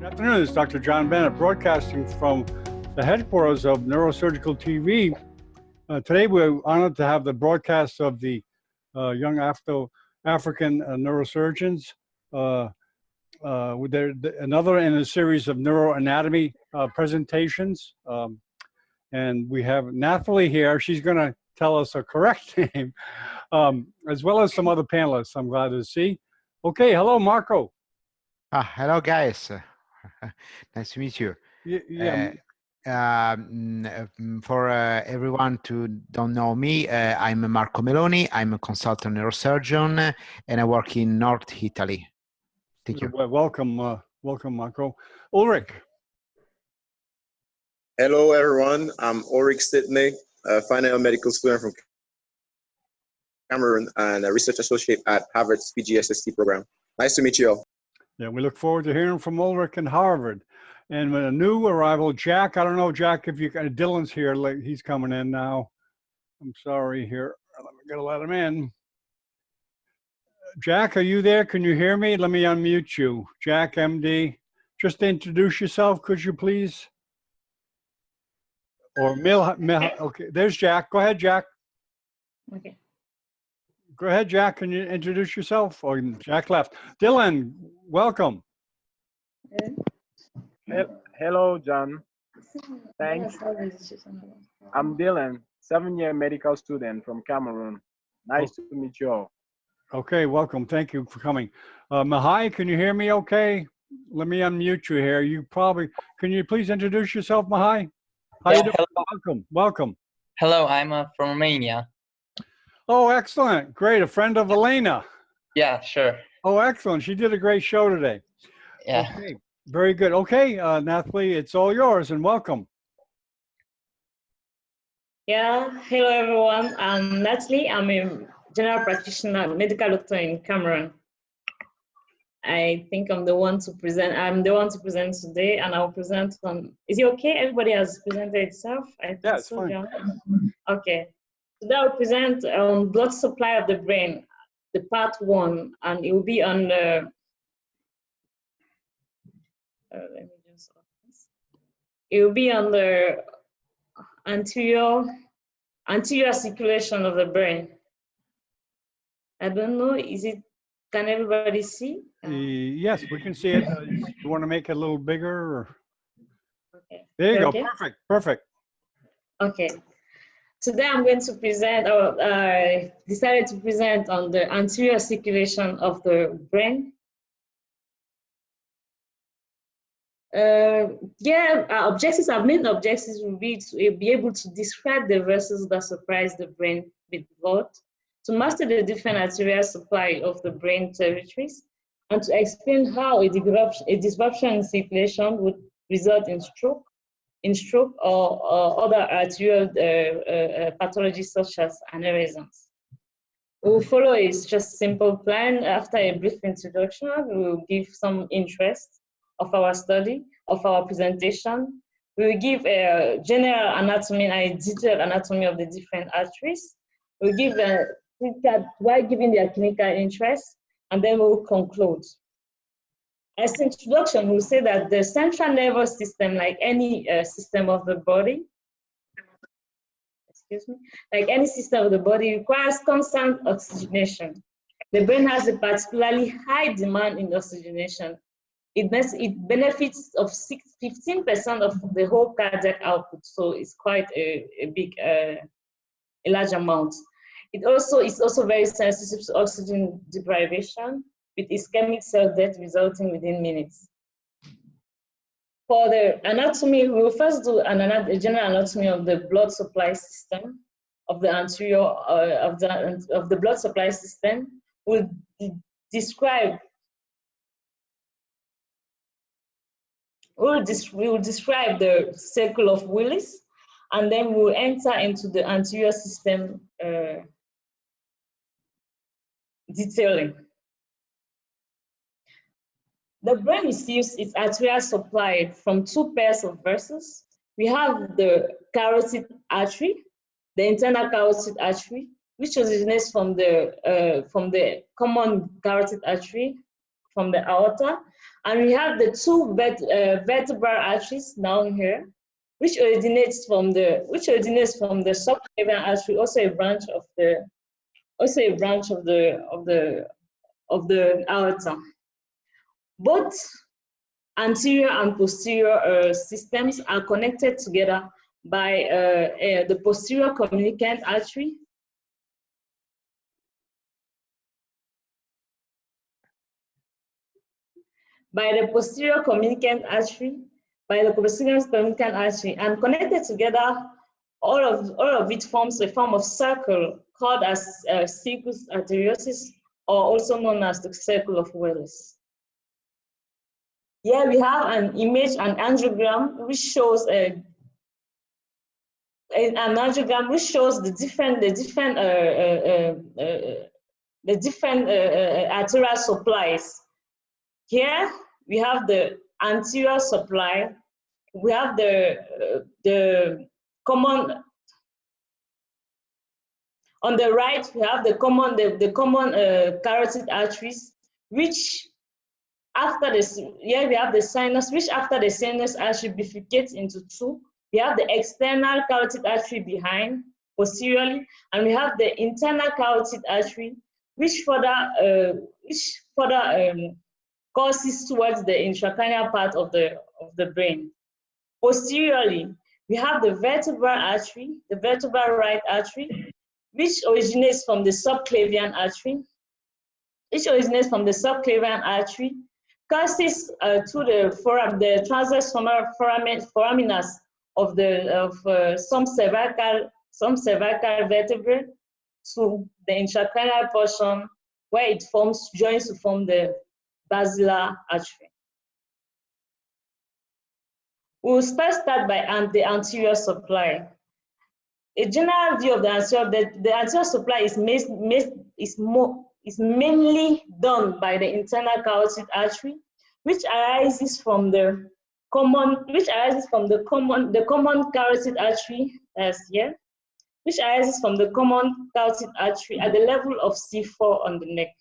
Good afternoon, this is Dr. John Bennett broadcasting from the headquarters of Neurosurgical TV. Today we're honored to have the broadcast of the young African neurosurgeons. Another in a series of neuroanatomy presentations. And we have Nathalie here. She's going to tell us a correct name, as well as some other panelists I'm glad to see. Okay, hello, Marco. Hello, guys. Nice to meet you. For everyone who don't know me, I'm Marco Meloni. I'm a consultant neurosurgeon, and I work in North Italy. Thank you. Well, welcome, Marco. Ulrich. Hello, everyone. I'm Ulrich Sidney, a final medical student from Cameroon and a research associate at Harvard's PGSST program. Nice to meet you all. Yeah, we look forward to hearing from Ulrich and Harvard. And a new arrival, Jack. I don't know, Jack, if you got Dylan's here. He's coming in now. I'm sorry here. Let me gotta let him in. Jack, are you there? Can you hear me? Let me unmute you. Jack, MD. Just introduce yourself, could you please? Or okay, there's Jack. Go ahead, Jack. Okay. Go ahead, Jack. Can you introduce yourself? Oh, Jack left. Dylan, welcome. Hello, John. Thanks. I'm Dylan, 7-year medical student from Cameroon. Nice to meet you all. Okay, welcome. Thank you for coming. Mahai, can you hear me okay? Let me unmute you here. Can you please introduce yourself, Mahai? How you doing? Hello. Welcome. Hello, I'm from Romania. Oh, excellent. Great. A friend of Elena. Yeah, sure. Oh, excellent. She did a great show today. Yeah. Okay. Very good. Okay, Nathalie, it's all yours and welcome. Yeah, hello everyone. I'm Nathalie. I'm a general practitioner, medical doctor in Cameroon. I think I'm the one to present. I'm the one to present today, and I'll present on. Is it okay? Everybody has presented itself. I think yeah, it's so, fine. John. Okay. Today I'll present on blood supply of the brain, the part 1, and it will be on the. Let me just. It will be on the anterior circulation of the brain. I don't know. Can everybody see? Yes, we can see it. You want to make it a little bigger? Or... Okay. There you go. Okay. Perfect. Perfect. Okay. Today I'm going to present, or I decided to present on the anterior circulation of the brain. Our main objectives will be to be able to describe the vessels that supply the brain with blood, to master the different arterial supply of the brain territories, and to explain how a disruption in circulation would result in stroke or other arterial pathologies such as aneurysms. We will follow a just simple plan. After a brief introduction, we will give some interest of our study, of our presentation. We will give a general anatomy and a detailed anatomy of the different arteries. We will give while giving their clinical interest, and then we will conclude. As introduction, we'll say that the central nervous system, like any system of the body, like any system of the body, requires constant oxygenation. The brain has a particularly high demand in oxygenation. It benefits of 15% of the whole cardiac output, so it's quite a large amount. It is also very sensitive to oxygen deprivation, with ischemic cell death resulting within minutes. For the anatomy, we will first do a general anatomy of the blood supply system, of the anterior of the blood supply system. We'll describe. We will describe the circle of Willis, and then we will enter into the anterior system detailing. The brain receives its arterial supply from 2 pairs of vessels. We have the carotid artery, the internal carotid artery, which originates from the common carotid artery from the aorta. And we have the two vertebral arteries down here, which originates from the subclavian artery, also a branch of the aorta. Both anterior and posterior systems are connected together by the posterior communicant artery. By the posterior communicant artery, and connected together, all of it forms a form of circle called as circus arteriosus, or also known as the circle of Willis. Here we have an image, an angiogram, which shows the different arterial supplies. Here we have the anterior supply. We have the common. On the right, we have the common carotid arteries, which after this, here we have the sinus, which after the sinus artery bifurcates into two. We have the external carotid artery behind, posteriorly, and we have the internal carotid artery, which further courses towards the intracranial part of the brain. Posteriorly, we have the vertebral artery, the vertebral right artery, which originates from the subclavian artery, courses to the transverse foraminus of some cervical vertebrae to the intracranial portion, where it joins to form the basilar artery. We'll first start by the anterior supply. A general view of the anterior supply is mainly done by the internal carotid artery, which arises from the common carotid artery, as here, which arises from the common carotid artery at the level of C4 on the neck.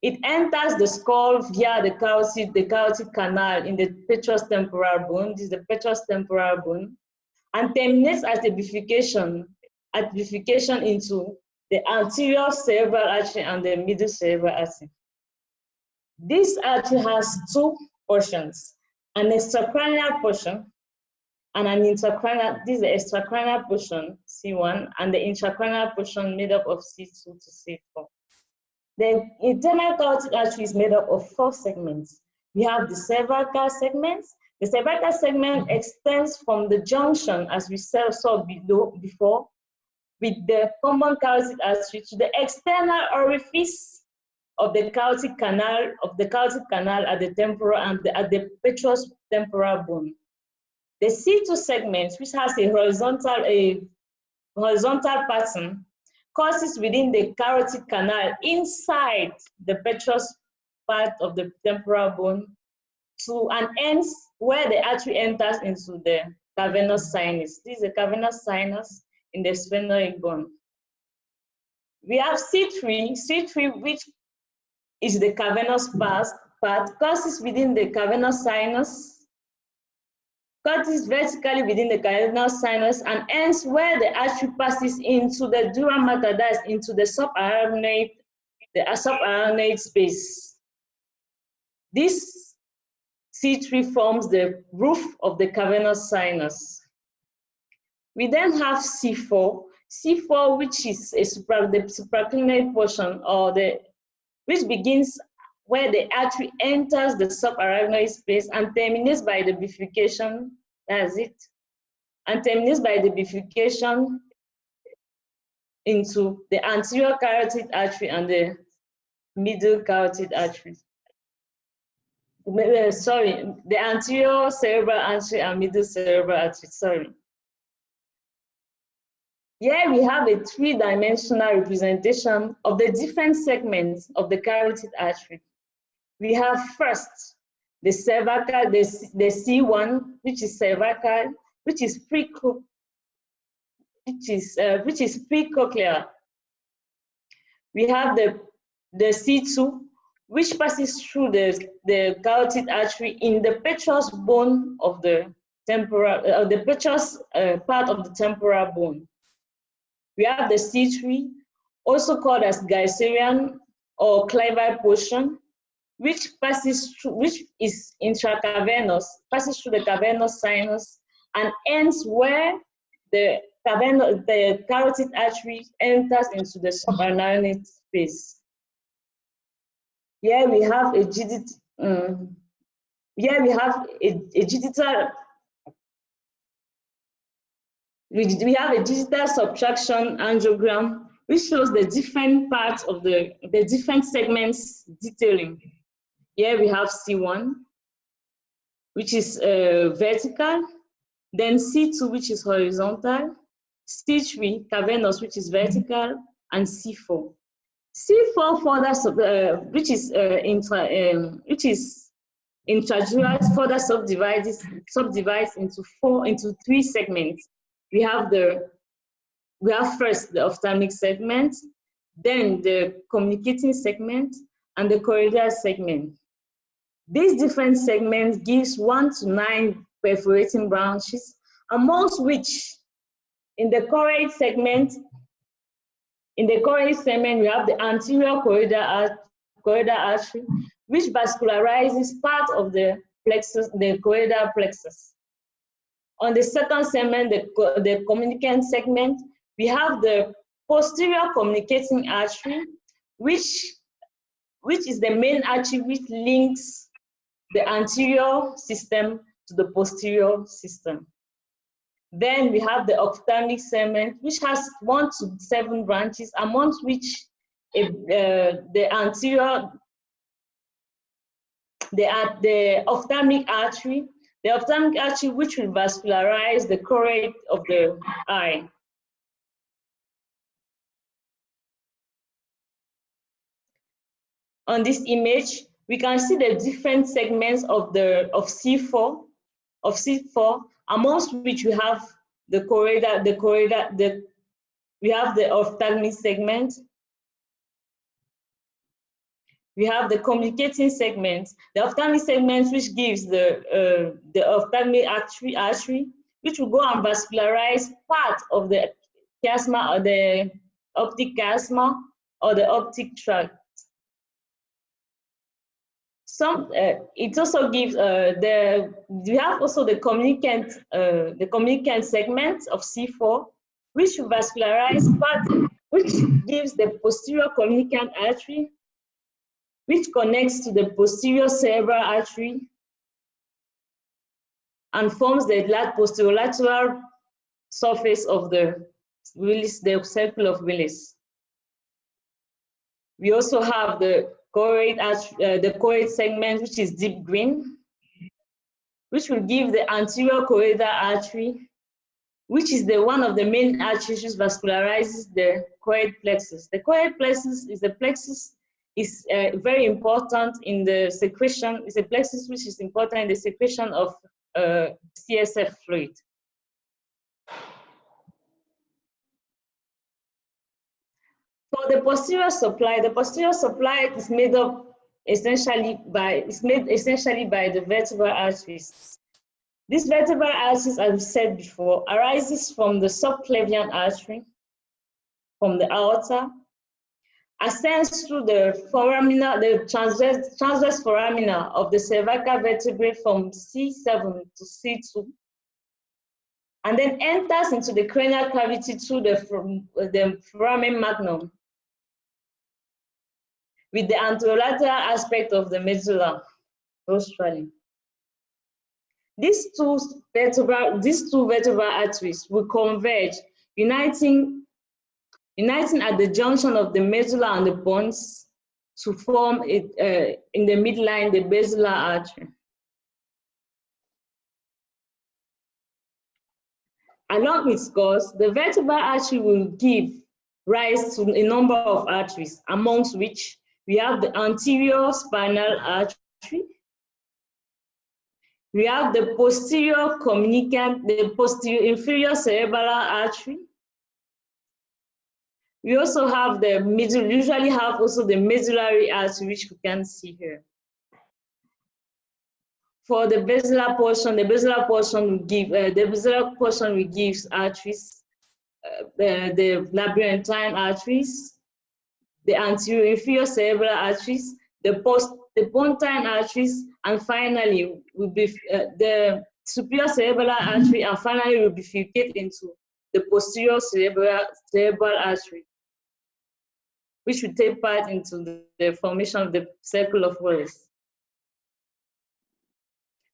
It enters the skull via the carotid canal in the petrous temporal bone. This is the petrous temporal bone, and terminates at the bifurcation into the anterior cerebral artery and the middle cerebral artery. This artery has two portions, an extracranial portion and an intracranial. This is the extracranial portion, C1, and the intracranial portion made up of C2 to C4. The internal carotid artery is made up of 4 segments. We have the cervical segments. The cervical segment extends from the junction, as we saw before, with the common carotid artery to the external orifice of the carotid canal at the temporal and at the petrous temporal bone. The C2 segment, which has a horizontal pattern, courses within the carotid canal inside the petrous part of the temporal bone to an end where the artery enters into the cavernous sinus. This is the cavernous sinus in the sphenoid bone. We have C3, which is the cavernous part, courses within the cavernous sinus, cuts vertically within the cavernous sinus, and ends where the artery passes into the dura mater, that is into the subaryanoid space. This C3 forms the roof of the cavernous sinus. We then have C4, which is the supraclinoid portion, which begins where the artery enters the subaryanoid space and terminates by the bifurcation, that's it, and terminates by the bifurcation into the anterior carotid artery and the middle carotid artery. Sorry, the anterior cerebral artery and middle cerebral artery, sorry. Here we have a 3-dimensional representation of the different segments of the carotid artery. We have first the cervical, the C1, which is cervical, which is precochlear. We have the the C2, which passes through the carotid artery in the petrous bone of the temporal, the petrous part of the temporal bone. We have the C3, also called as glycerian or clival portion, which passes through, which is intracavernous, passes through the cavernous sinus and ends where the carotid artery enters into the subarachnoid space. Here we have a digital subtraction angiogram, which shows the different parts of the different segments detailing. Here we have C1, which is vertical, then C2, which is horizontal, C3, cavernous, which is vertical, and C4. C4 further, which is intradural, further subdivides into three segments. We have first the ophthalmic segment, then the communicating segment, and the choroidal segment. These different segments gives 1 to 9 perforating branches, amongst which in the choroid segment, we have the anterior choroidal artery, which vascularizes part of the plexus, the choroidal plexus. On the second segment, the communicant segment, we have the posterior communicating artery, which is the main artery which links the anterior system to the posterior system. Then we have the ophthalmic segment, which has 1 to 7 branches, amongst which the ophthalmic artery, which will vascularize the choroid of the eye. On this image, we can see the different segments of C4, amongst which we have the choroidal, we have the ophthalmic segment, we have the communicating segment, the ophthalmic segment, which gives the ophthalmic artery, which will go and vascularize part of the chiasma or the optic chiasma or the optic tract. It also gives we have also the communicant segment of C4, which will vascularize part, which gives the posterior communicant artery, which connects to the posterior cerebral artery and forms the posterolateral surface of the Willis, the circle of Willis. We also have the choroid segment, which is deep green, which will give the anterior choroidal artery, which is one of the main arteries which vascularizes the choroid plexus. The choroid plexus is very important in the secretion. It's a plexus which is important in the secretion of CSF fluid. For the posterior supply is made essentially by the vertebral arteries. These vertebral arteries, as we said before, arises from the subclavian artery, from the aorta, ascends through the foramina, the transverse foramina of the cervical vertebrae from C7 to C2, and then enters into the cranial cavity through the foramen magnum, with the anterolateral aspect of the medulla rostrally. These two vertebral arteries will converge, uniting at the junction of the medulla and the pons to form in the midline the basilar artery. Along its course, the vertebral artery will give rise to a number of arteries, amongst which we have the anterior spinal artery, we have the posterior communicant, the posterior inferior cerebellar artery, We also have the middle, usually have also the medullary artery, which you can see here. For the basilar portion will give arteries, the labyrinthine arteries, the anterior inferior cerebral arteries, the pontine arteries, and finally will be the superior cerebral artery, and finally will bifurcate into the posterior cerebral artery, which will take part into the formation of the circle of Willis.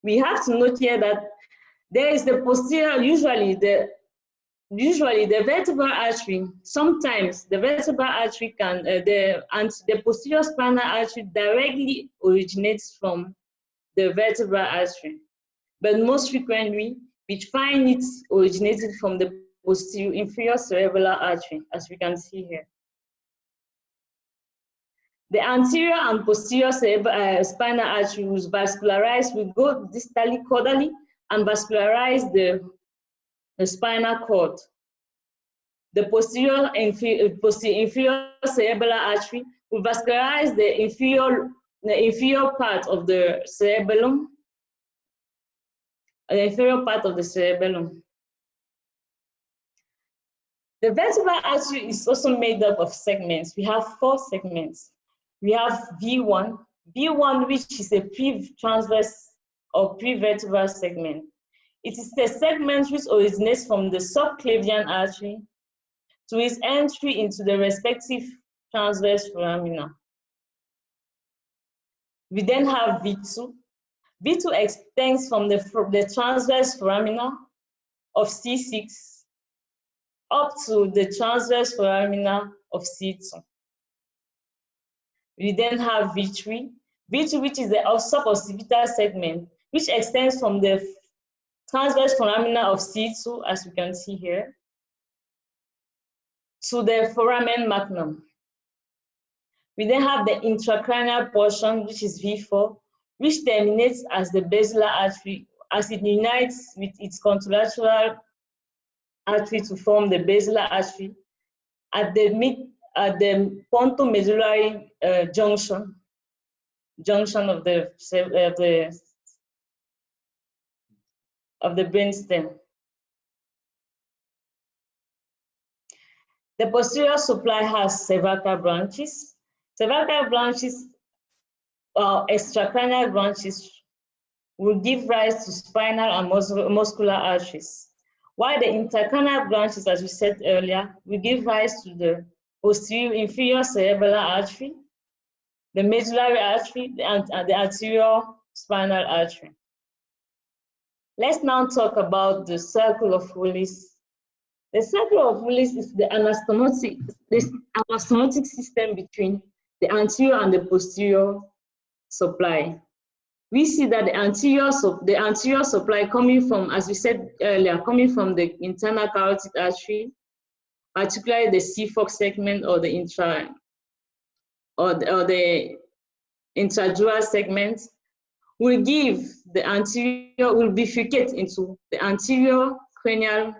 We have to note here that there is the posterior, usually the vertebral artery. Sometimes the vertebral artery can, the posterior spinal artery directly originates from the vertebral artery, but most frequently we find it originated from the posterior inferior cerebral artery, as we can see here. The anterior and posterior spinal artery will vascularize, will go distally caudally and vascularize the spinal cord. The posterior inferior cerebral artery will vascularize the inferior part of the cerebellum, the inferior part of the cerebellum. The vertebral artery is also made up of segments. We have 4 segments. We have V1, which is a pre-transverse or pre-vertebral segment. It is the segment which originates from the subclavian artery to its entry into the respective transverse foramina. We then have V2. V2 extends from the transverse foramina of C6 up to the transverse foramina of C2. We then have V3, which is the suboccipital segment, which extends from the transverse foramina of C2, as you can see here, to the foramen magnum. We then have the intracranial portion, which is V4, which terminates as the basilar artery, as it unites with its contralateral artery to form the basilar artery at the pontomedullary junction of the brainstem. The posterior supply has cervical branches. Cervical branches or extracranial branches will give rise to spinal and muscular arteries, while the intercranial branches, as we said earlier, will give rise to the posterior inferior cerebral artery, the medullary artery, and the anterior spinal artery. Let's now talk about the circle of Willis. The circle of Willis is the anastomotic system between the anterior and the posterior supply. We see that the anterior supply coming from, as we said earlier, coming from the internal carotid artery, particularly the C4 segment or the intradural segment, will bifurcate into the anterior cranial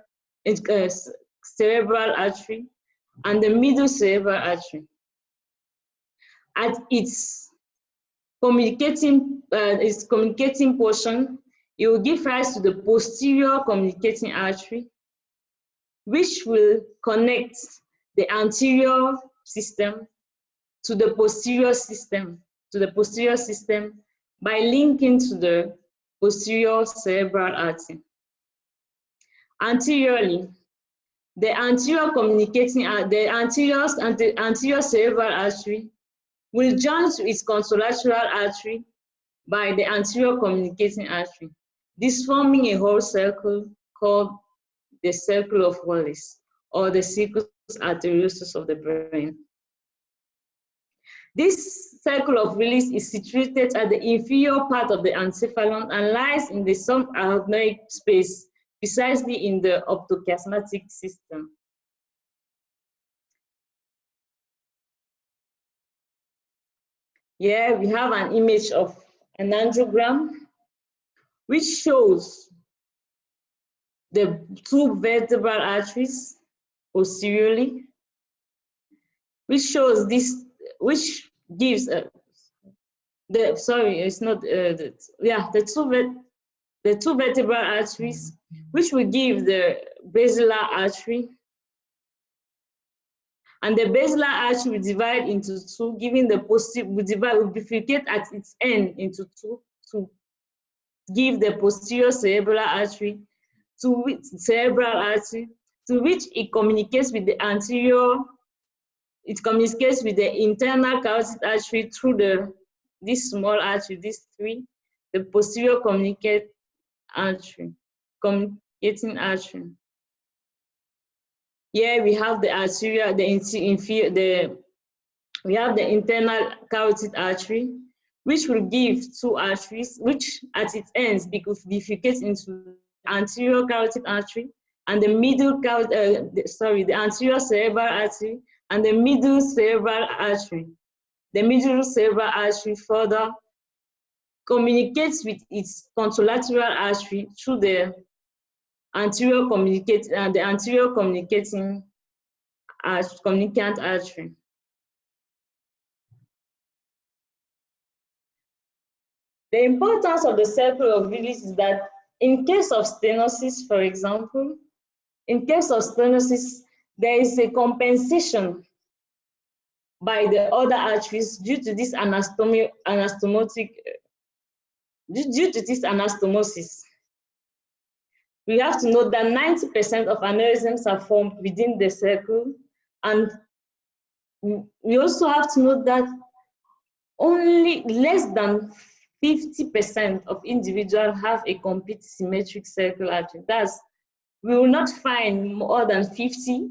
cerebral artery and the middle cerebral artery. At its communicating portion, it will give rise to the posterior communicating artery, which will connect the anterior system to the posterior system, by linking to the posterior cerebral artery. Anteriorly, the anterior cerebral artery will join to its contralateral artery by the anterior communicating artery, this forming a whole circle called the circle of Willis, or the circus arteriosus of the brain. This circle of Willis is situated at the inferior part of the encephalon and lies in the subarachnoid space, precisely in the optochiasmatic system. Here we have an image of an angiogram, which shows the 2 vertebral arteries posteriorly, which shows this, which gives the two vertebral arteries, which will give the basilar artery, and the basilar artery will divide into two, giving the posterior, will bifurcate at its end into two to give the posterior cerebral artery, to which it communicates with the anterior. It communicates with the internal carotid artery through this small artery, these three, the posterior communicating artery. Here we have the anterior, we have the internal carotid artery, which will give two arteries, which at its ends bifurcates into the anterior carotid artery and the the anterior cerebral artery and the middle cerebral artery. The middle cerebral artery further communicates with its contralateral artery through the anterior communicating communicant artery. The importance of the circle of Willis is that in case of stenosis, for example, in case of stenosis, there is a compensation by the other arteries due to this anastomosis. We have to note that 90% of aneurysms are formed within the circle, and we also have to note that only less than 50% of individuals have a complete symmetric circle artery. That's, we will not find more than 50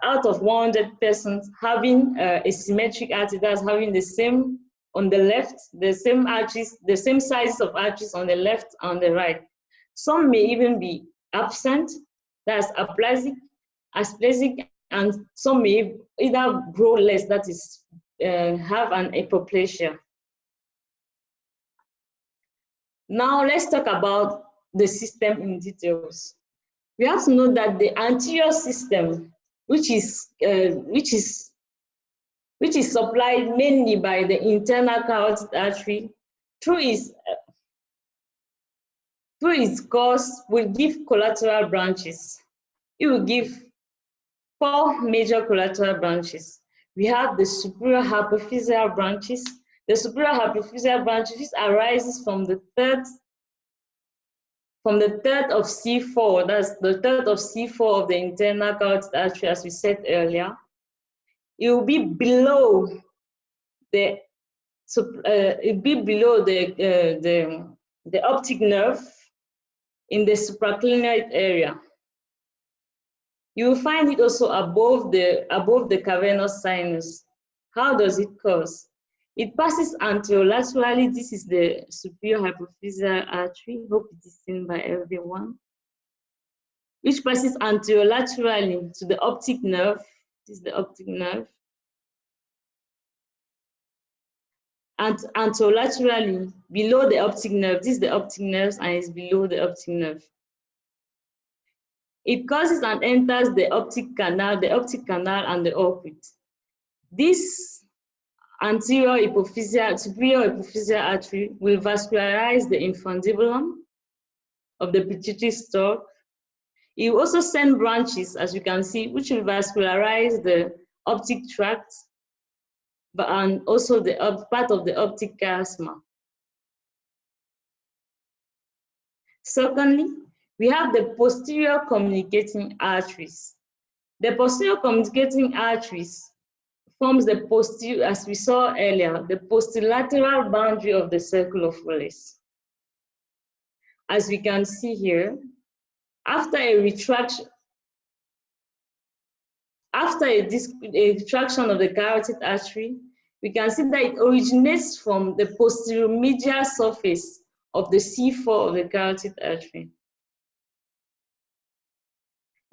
out of 100 persons having a symmetric artery, that's having the same on the left, the same arteries, the same sizes of arteries on the left and the right. Some may even be absent, that's aplasic, and some may either grow less, that is, have an apoplasia. Now let's talk about the system in details. We have to know that the anterior system, which is supplied mainly by the internal carotid artery, through its course will give collateral branches. It will give 4 major collateral branches. We have the superior hypophyseal branches. The superior hypophyseal branches arises from the third of C4, that's the third of C4 of the internal carotid artery, as we said earlier. It will be below the optic nerve in the supraclinoid area. You will find it also above the cavernous sinus. How does it cause? It passes anterolaterally. This is the superior hypophyseal artery. Hope it is seen by everyone. Which passes anterolaterally to the optic nerve. This is the optic nerve. And anterolaterally below the optic nerve. This is the optic nerve and it's below the optic nerve. It causes and enters the optic canal and the orbit. This anterior superior hypophyseal artery will vascularize the infundibulum of the pituitary stalk. It will also send branches, as you can see, which will vascularize the optic tract, and also the part of the optic chiasma. Secondly, we have the posterior communicating arteries. The posterior communicating arteries forms the posterior, as we saw earlier, the posterolateral boundary of the circle of Willis. As we can see here, after a retraction of the carotid artery, we can see that it originates from the posteromedial surface of the C4 of the carotid artery.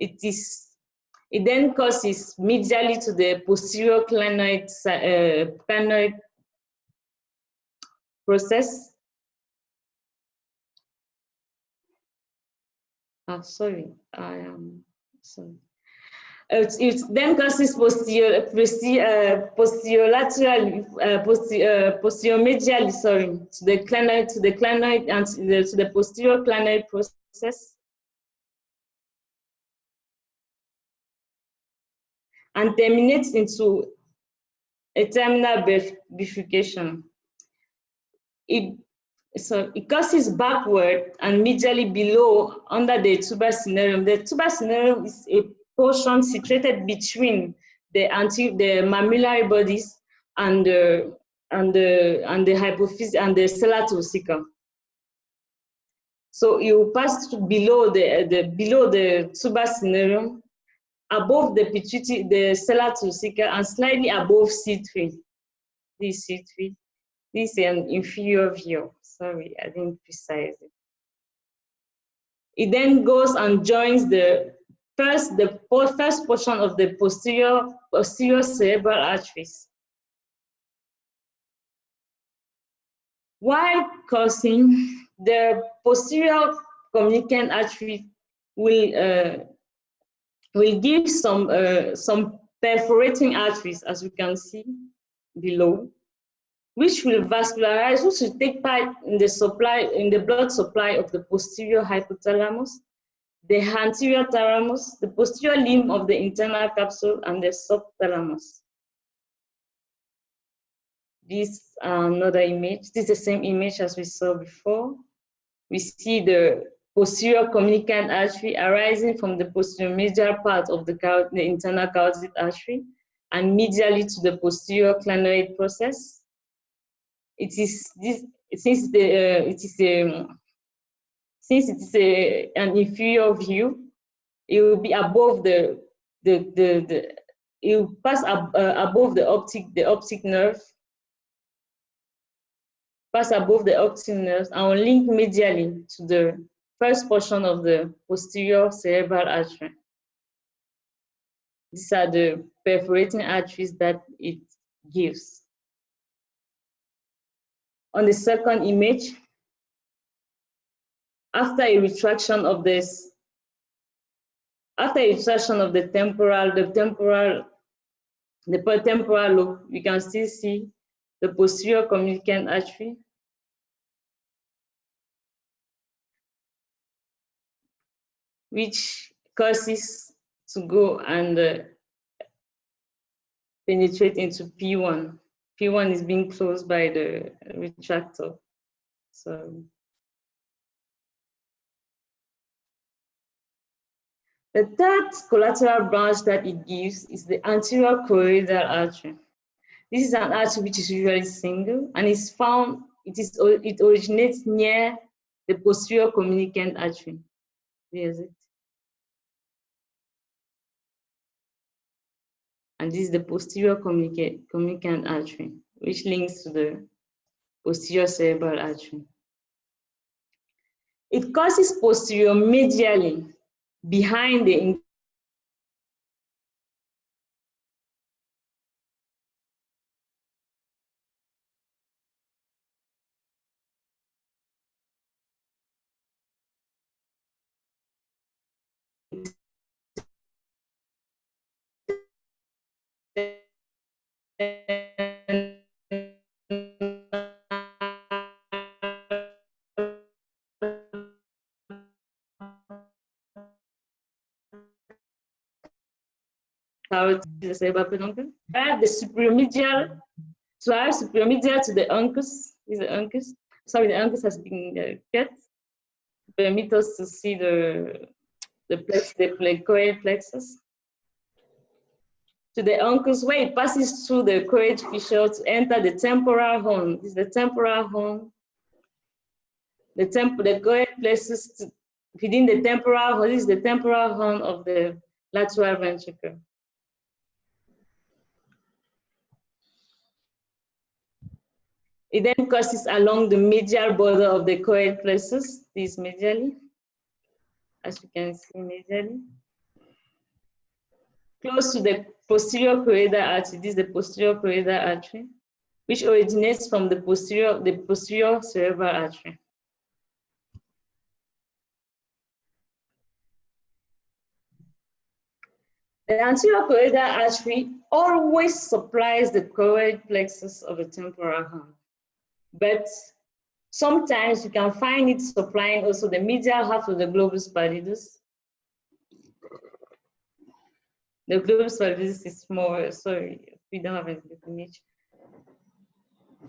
It then crosses medially to the posterior clinoid process. Oh, sorry, I am sorry. It then causes posterior-medially, sorry, to the clinoid and to the posterior clinoid process, and terminates into a terminal bifurcation. It causes backward and medially below under the tuber cinereum. The tuber cinereum is a portion situated between the mammillary bodies and the hypophysis and the celatosecum. So you pass below the tuber cinereum, above the pituitary, the celatosecum, and slightly above C3. This C3. This is an inferior view. Sorry, I didn't precise it. It then goes and joins the first portion of the posterior cerebral arteries. While crossing, the posterior communicant artery will give some perforating arteries, as we can see below, which will vascularize, which will take part in the blood supply of the posterior hypothalamus, the anterior thalamus, the posterior limb of the internal capsule, and the subthalamus. This is another image. This is the same image as we saw before. We see the posterior communicant artery arising from the posterior medial part of the internal carotid artery and medially to the posterior clinoid process. It is this since it is an inferior view, it will be above it will pass above the optic nerve, pass above the optic nerves, and will link medially to the first portion of the posterior cerebral artery. These are the perforating arteries that it gives. On the second image, after a retraction of the temporal lobe, we can still see the posterior communicant artery, which causes to go and penetrate into P1. P1 is being closed by the retractor. So the third collateral branch that it gives is the anterior choroidal artery. This is an artery which is usually single and is found, it originates near the posterior communicant artery. There's it. And this is the posterior communicant artery, which links to the posterior cerebral artery. It causes posterior medially behind the the cerebral peduncle. The superomedial, to the uncus, is the uncus. Sorry, the uncus has been cut. Permit us to see the choroid plexus. To the uncus, where it passes through the choroid fissure to enter the temporal horn. This is the temporal horn. The choroid plexus within the temporal horn. This is the temporal horn of the lateral ventricle. It then crosses along the medial border of the choroid plexus. This medially, as you can see medially. Close to the posterior choroidal artery, this is the posterior choroidal artery, which originates from the posterior cerebral artery. The anterior choroidal artery always supplies the choroid plexus of the temporal horn, but sometimes you can find it supplying also the medial half of the globus pallidus. The globus pallidus is more, sorry, we don't have a image.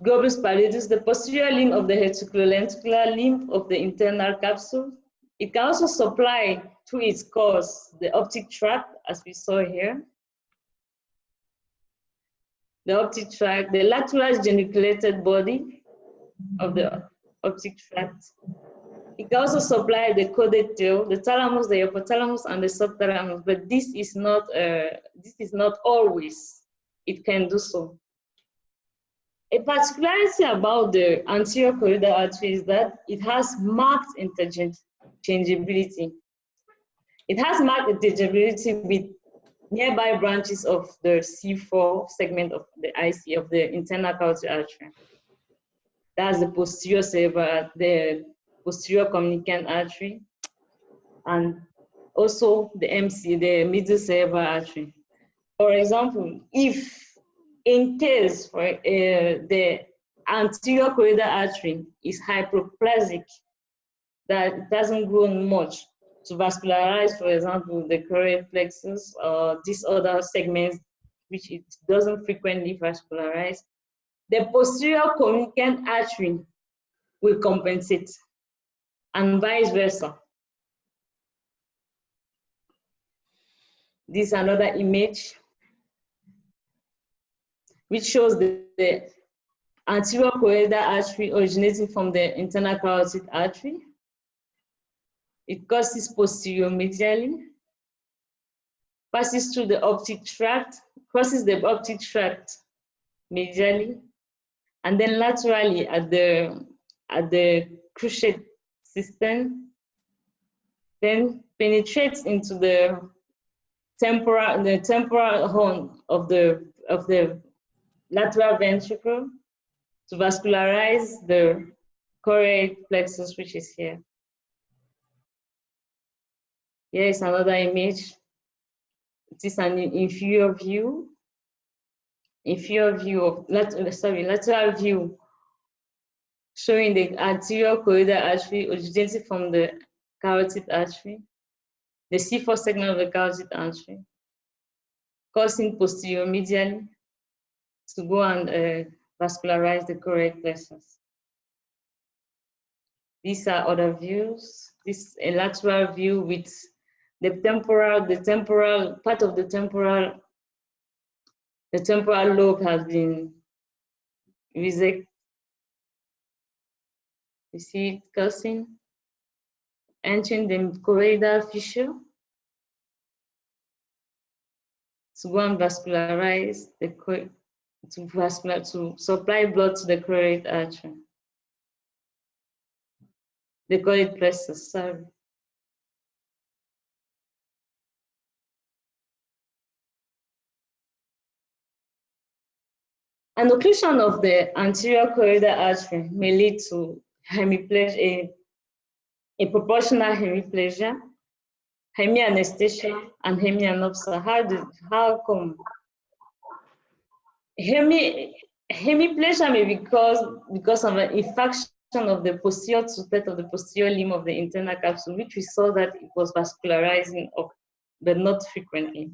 Globus pallidus, the posterior limb of the reticulolenticular limb of the internal capsule. It can also supply through its course the optic tract, as we saw here. The optic tract, the lateral geniculated body of the optic tract. It can also supply the caudate tail, the thalamus, the hypothalamus, and the subthalamus, but this is not always. It can do so. A particularity about the anterior choroidal artery is that it has marked interchangeability. It has marked interchangeability with nearby branches of the C4 segment of the IC, of the internal carotid artery. That's the posterior cerebral, the posterior communicant artery, and also the MC, the middle cerebral artery. For example, if in case the anterior choroidal artery is hyperplasic, that it doesn't grow much to vascularize, for example, the choroid plexus or these other segments which it doesn't frequently vascularize, the posterior communicant artery will compensate, and vice versa. This is another image which shows the anterior choroidal artery originating from the internal carotid artery. It crosses posterior medially, passes through the optic tract, crosses the optic tract medially, and then laterally at the cruciate system, then penetrates into the temporal horn of the lateral ventricle to vascularize the choroid plexus, which is here. Here is another image. It is an inferior view of lateral view, showing the anterior choroidal artery originating from the carotid artery, the C4 segment of the carotid artery, causing posterior medially to go and vascularize the choroid plexus. These are other views. This is a lateral view with the temporal part of the temporal lobe has been resected. You see it crossing, entering the choroidal fissure to go and vascularize the to supply blood to the choroid artery. The choroid plexus, sorry. An occlusion of the anterior choroidal artery may lead to hemiplegia, a proportional hemiplegia, hemianesthesia, and hemianopsia. How come? Hemiplegia may be caused because of an infarction of the posterior two-thirds of the posterior limb of the internal capsule, which we saw that it was vascularizing up, but not frequently.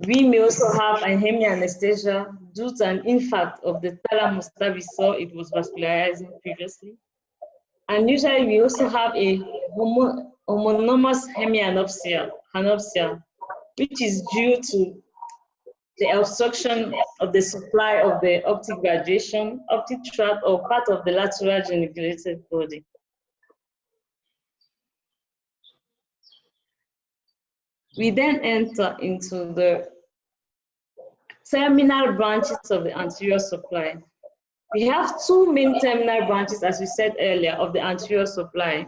We may also have a hemianesthesia due to an infarct of the thalamus that we saw it was vascularizing previously. And usually we also have a homonymous hemianopsia, which is due to the obstruction of the supply of the optic graduation, optic tract, or part of the lateral geniculated body. We then enter into the terminal branches of the anterior supply. We have two main terminal branches, as we said earlier, of the anterior supply.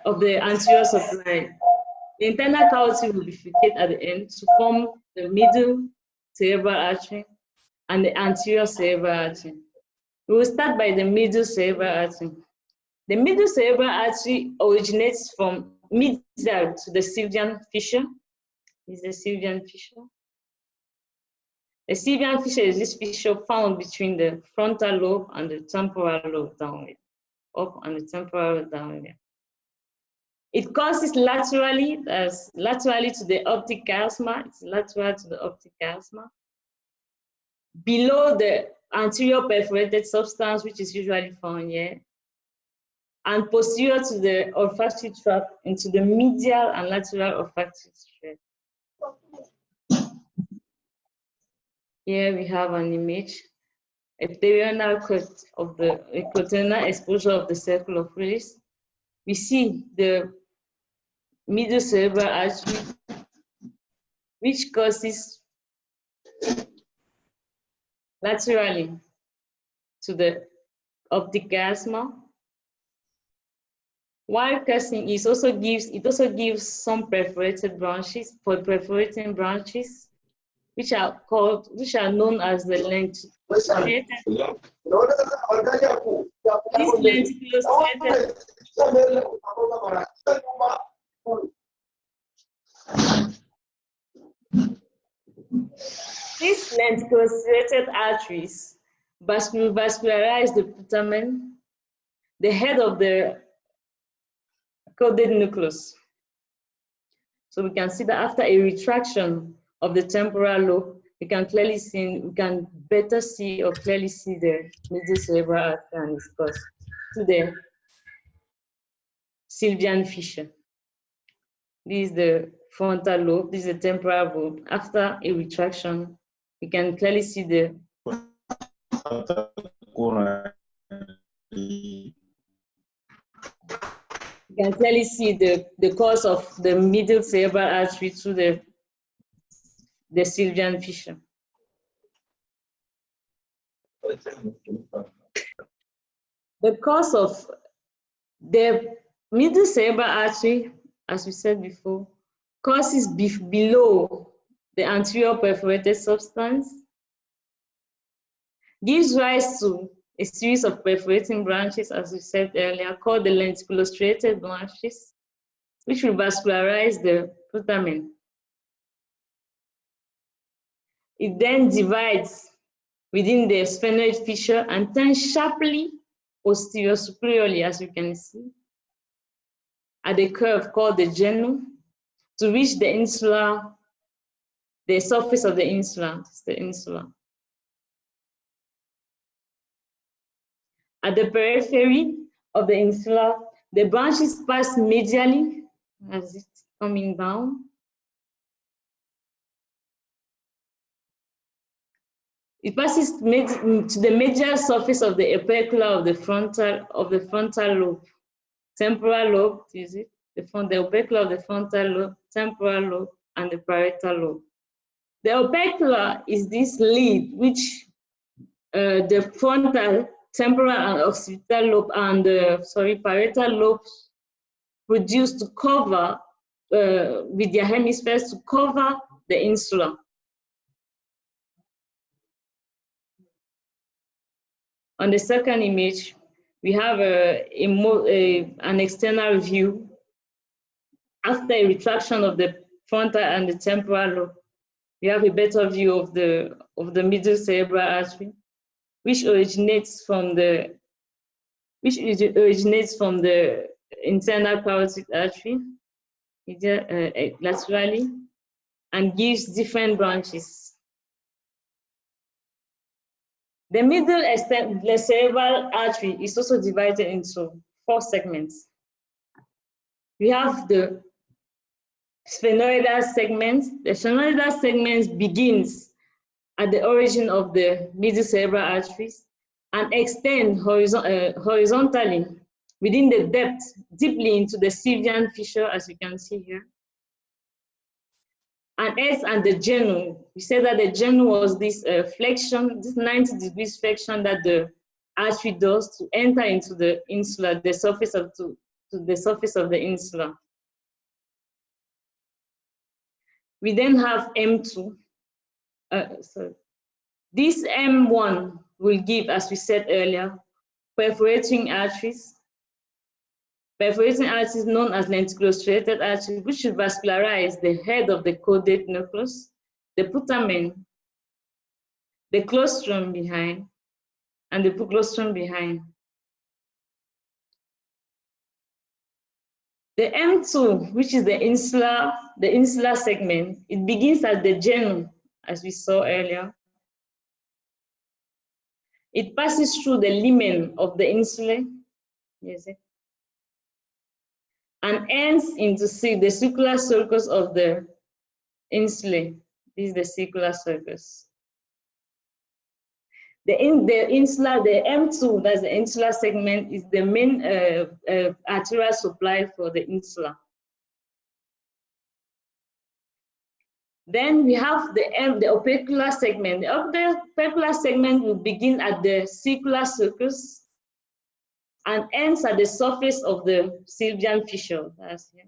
The internal carotid will bifurcate at the end to form the middle cerebral artery and the anterior cerebral artery. We will start by the middle cerebral artery. The middle cerebral artery originates from medial to the Sylvian fissure. Is the Sylvian fissure. The Sylvian fissure is this fissure found between the frontal lobe and the temporal lobe downward, up and the temporal lobe downward. It crosses laterally, laterally to the optic chiasma. It's lateral to the optic chiasma. Below the anterior perforated substance, which is usually found here, and posterior to the olfactory tract into the medial and lateral olfactory tract. Here we have an image, a perianal cut of the cutaneous exposure of the circle of Willis. We see the middle cerebral artery, which causes laterally to the optic chiasma. While cursing it also gives some perforated branches, perforating branches, which are known as the lenticular striated. These lenticular striated arteries vascularize the putamen, the head of the caudate nucleus. So we can see that after a retraction of the temporal lobe, we can clearly see, we can better see or clearly see the middle cerebral artery and its course to the Sylvian fissure. This is the frontal lobe, this is the temporal lobe. After a retraction, we can clearly see the you can clearly see the course of the middle cerebral artery through the Sylvian fissure. The course of the middle cerebral artery, as we said before, courses below the anterior perforated substance, gives rise to a series of perforating branches, as we said earlier, called the lenticular striated branches, which will vascularize the putamen. It then divides within the sphenoid fissure and turns sharply posterior superiorly, as you can see, at a curve called the genu, to reach the insula, the surface of the insula, the insula. At the periphery of the insula, the branches pass medially as it's coming down. It passes to the medial surface of the opercula of the frontal lobe, temporal lobe, is it? The opercula of the frontal lobe, temporal lobe, and the parietal lobe. The opercula is this lid which the frontal, temporal, and occipital lobe and parietal lobes produce to cover with their hemispheres to cover the insula. On the second image, we have an external view after a retraction of the frontal and the temporal lobe. We have a better view of the middle cerebral artery, which originates from the internal carotid artery laterally and gives different branches. The middle cerebral artery is also divided into 4 segments. We have the sphenoidal segment. The sphenoidal segment begins at the origin of the middle cerebral arteries and extend horizontally within the depth, deeply into the Sylvian fissure, as you can see here. And S and the genu, we said that the genu was this flexion, this 90 degrees flexion that the artery does to enter into the insula, the surface of to the surface of the insula. We then have M2. This M1 will give, as we said earlier, perforating arteries. perforating arteries known as lenticulostriated artery, which should vascularize the head of the caudate nucleus, the putamen, the claustrum behind, and the puglostrum behind. The M2, which is the insular segment, it begins at the genome, as we saw earlier. It passes through the lumen of the insula, yes, and ends into the circular circus of the insula. This is the circular circus. The M2, that's the insular segment, is the main arterial supply for the insula. Then we have the opercular segment. The opercular segment will begin at the circular circus and ends at the surface of the sylvian fissure. That's here.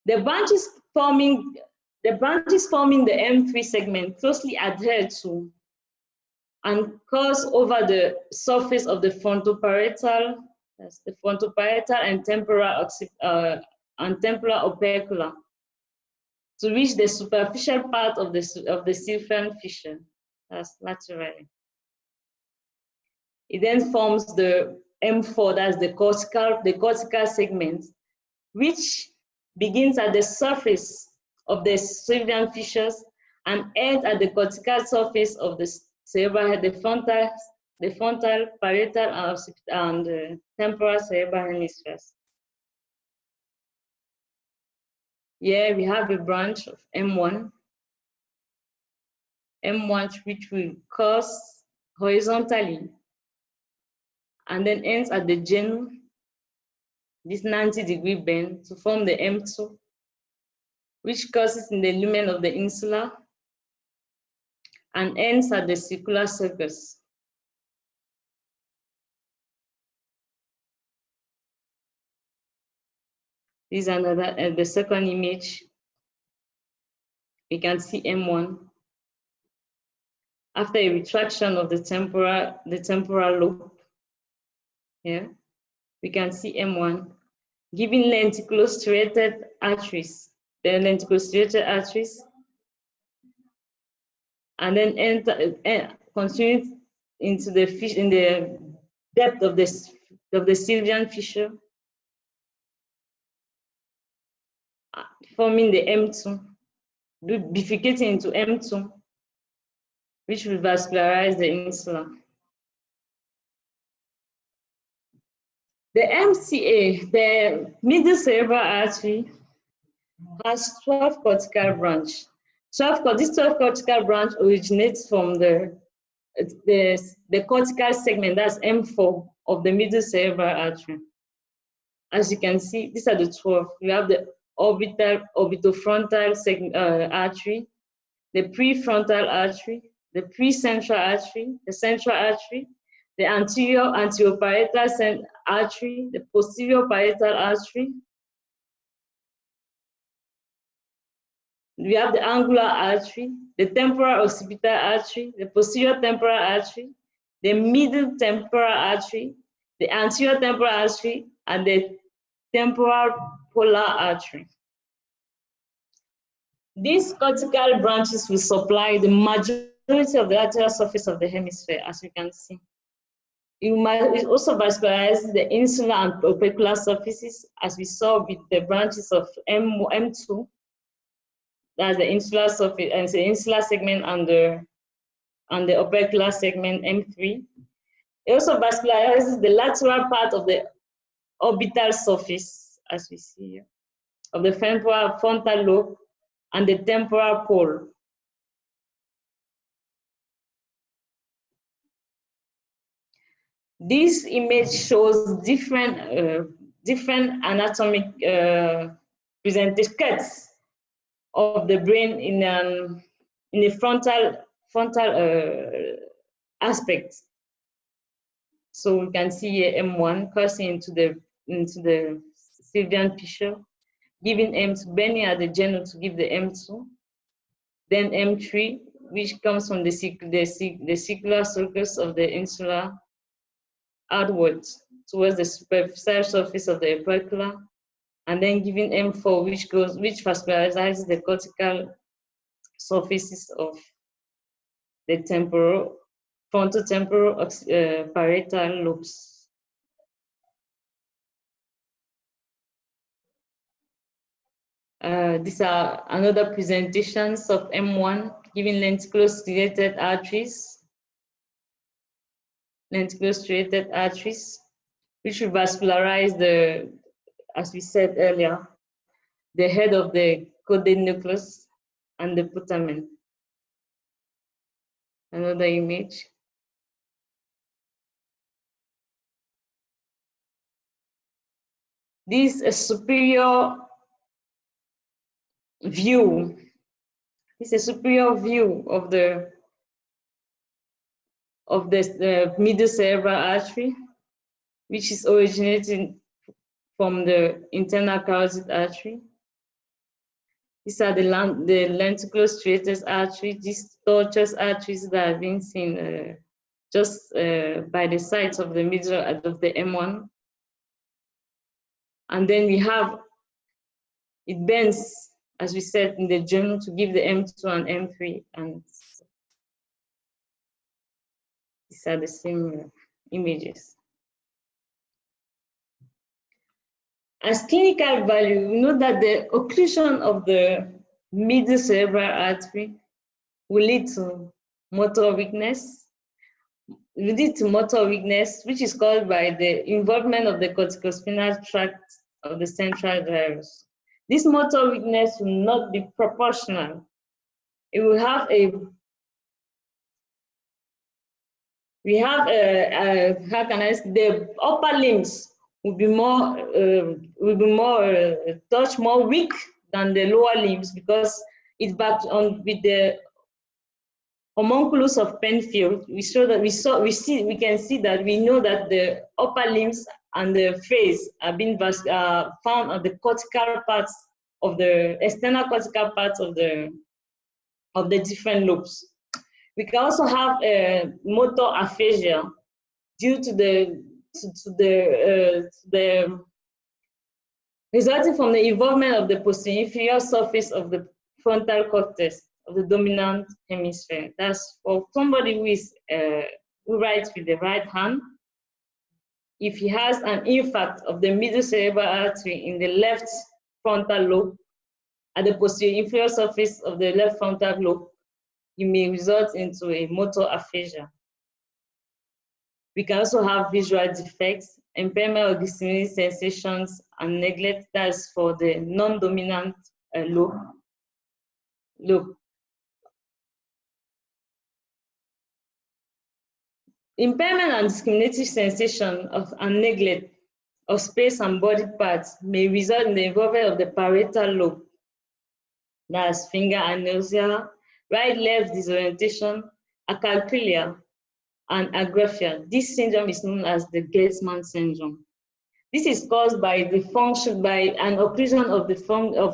The branches forming the M3 segment closely adhere to and cross over the surface of the frontoparietal, that's the frontoparietal and temporal opercula, to reach the superficial part of the sylvian fissure, that's laterally. It then forms the M4, that's the cortical segment, which begins at the surface of the sylvian fissures and ends at the cortical surface of the cerebral head, the frontal, parietal, and temporal cerebral hemispheres. Here we have a branch of M1, which will cross horizontally and then ends at the genome, this 90-degree bend, to form the M2, which crosses in the lumen of the insula and ends at the circular circus. This is another, the second image. We can see M1. After a retraction of the temporal lobe, here, we can see M1, giving lenticulostriated arteries, the lenticulostriated arteries, and then continue into the depth of the sylvian fissure, forming the M2, bifurcating into M2, which will vascularize the insula. The MCA, the middle cerebral artery, has 12 cortical branches. This 12 cortical branch originates from the cortical segment, that's M4 of the middle cerebral artery. As you can see, these are the 12. You have the orbitofrontal artery, the prefrontal artery, the precentral artery, the central artery, the anteroparietal artery, the posterior parietal artery. We have the angular artery, the temporal occipital artery, the posterior temporal artery, the middle temporal artery, the anterior temporal artery, and the temporal polar artery. These cortical branches will supply the majority of the lateral surface of the hemisphere, as you can see. It also vascularizes the insular and opercular surfaces, as we saw with the branches of M2, that's the insular surface, and the insular segment and the opercular segment M3. It also vascularizes the lateral part of the orbital surface, as we see here, of the frontal lobe and the temporal pole. This image shows different anatomic presentation cuts of the brain in a frontal aspect. So we can see here M1 crossing into the sylvian fissure, giving M2, bending at the genome to give the M2. Then M3, which comes from the circular circus of the insula outwards towards the superficial surface of the opercula, and then giving M4, which vascularizes the cortical surfaces of the frontotemporal parietal lobes. These are another presentations of M1 giving lenticular striated arteries, which will vascularize the, as we said earlier, the head of the caudate nucleus and the putamen. Another image. This is a superior view. It's a superior view of the middle cerebral artery, which is originating from the internal carotid artery. These are the lenticular striated artery, these tortuous arteries that have been seen just by the sides of the middle of the M1. And then we have, it bends, as we said in the journal, to give the M2 and M3. And these are the same images. As clinical value, we know that the occlusion of the middle cerebral artery will lead to motor weakness. Will lead to motor weakness, which is caused by the involvement of the corticospinal tract of the central gyrus. This motor weakness will not be proportional. It will have how can I say, the upper limbs will be more touch more weak than the lower limbs, because it's back on with the homunculus of Penfield. We know that the upper limbs and the face are being found on the cortical parts of the external cortical parts of the different lobes. We can also have motor aphasia due to the resulting from the involvement of the posterior inferior surface of the frontal cortex of the dominant hemisphere. That's for somebody who writes with the right hand. If he has an infarct of the middle cerebral artery in the left frontal lobe at the posterior inferior surface of the left frontal lobe, it may result into a motor aphasia. We can also have visual defects, impairment of discriminating sensations, and neglect. That's for the non-dominant lobe. Impairment and discriminating sensation and neglect of space and body parts may result in the involvement of the parietal lobe. That's finger anosmia, right-left disorientation, acalculia, and agraphia. This syndrome is known as the Getzmann syndrome. This is caused by an occlusion of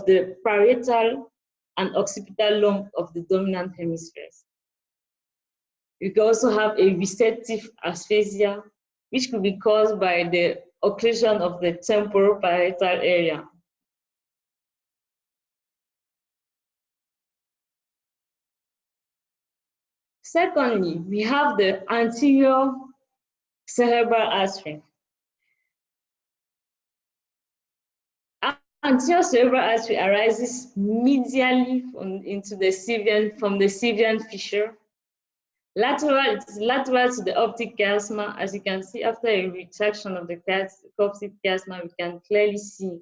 the parietal and occipital lobe of the dominant hemispheres. You can also have a receptive aphasia, which could be caused by the occlusion of the temporal parietal area. Secondly, we have the anterior cerebral artery. Anterior cerebral artery arises medially from the Sivian fissure. It is lateral to the optic chiasma. As you can see, after a retraction of the optic chiasma, we can clearly see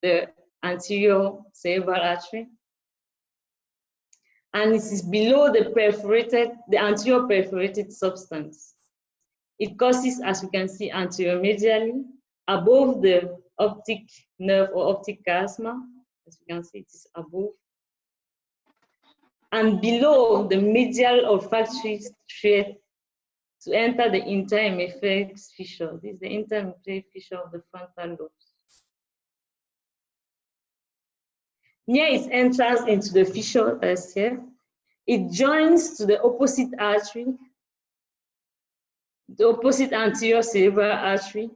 the anterior cerebral artery. And it is below the anterior perforated substance. It causes, as we can see, anteromedially, above the optic nerve or optic chiasma. As you can see, it is above. And below the medial olfactory striate to enter the interhemispheric fissure. This is the interhemispheric fissure of the frontal lobes. Near its entrance into the fissure, as here, it joins to the opposite artery the opposite anterior cerebral artery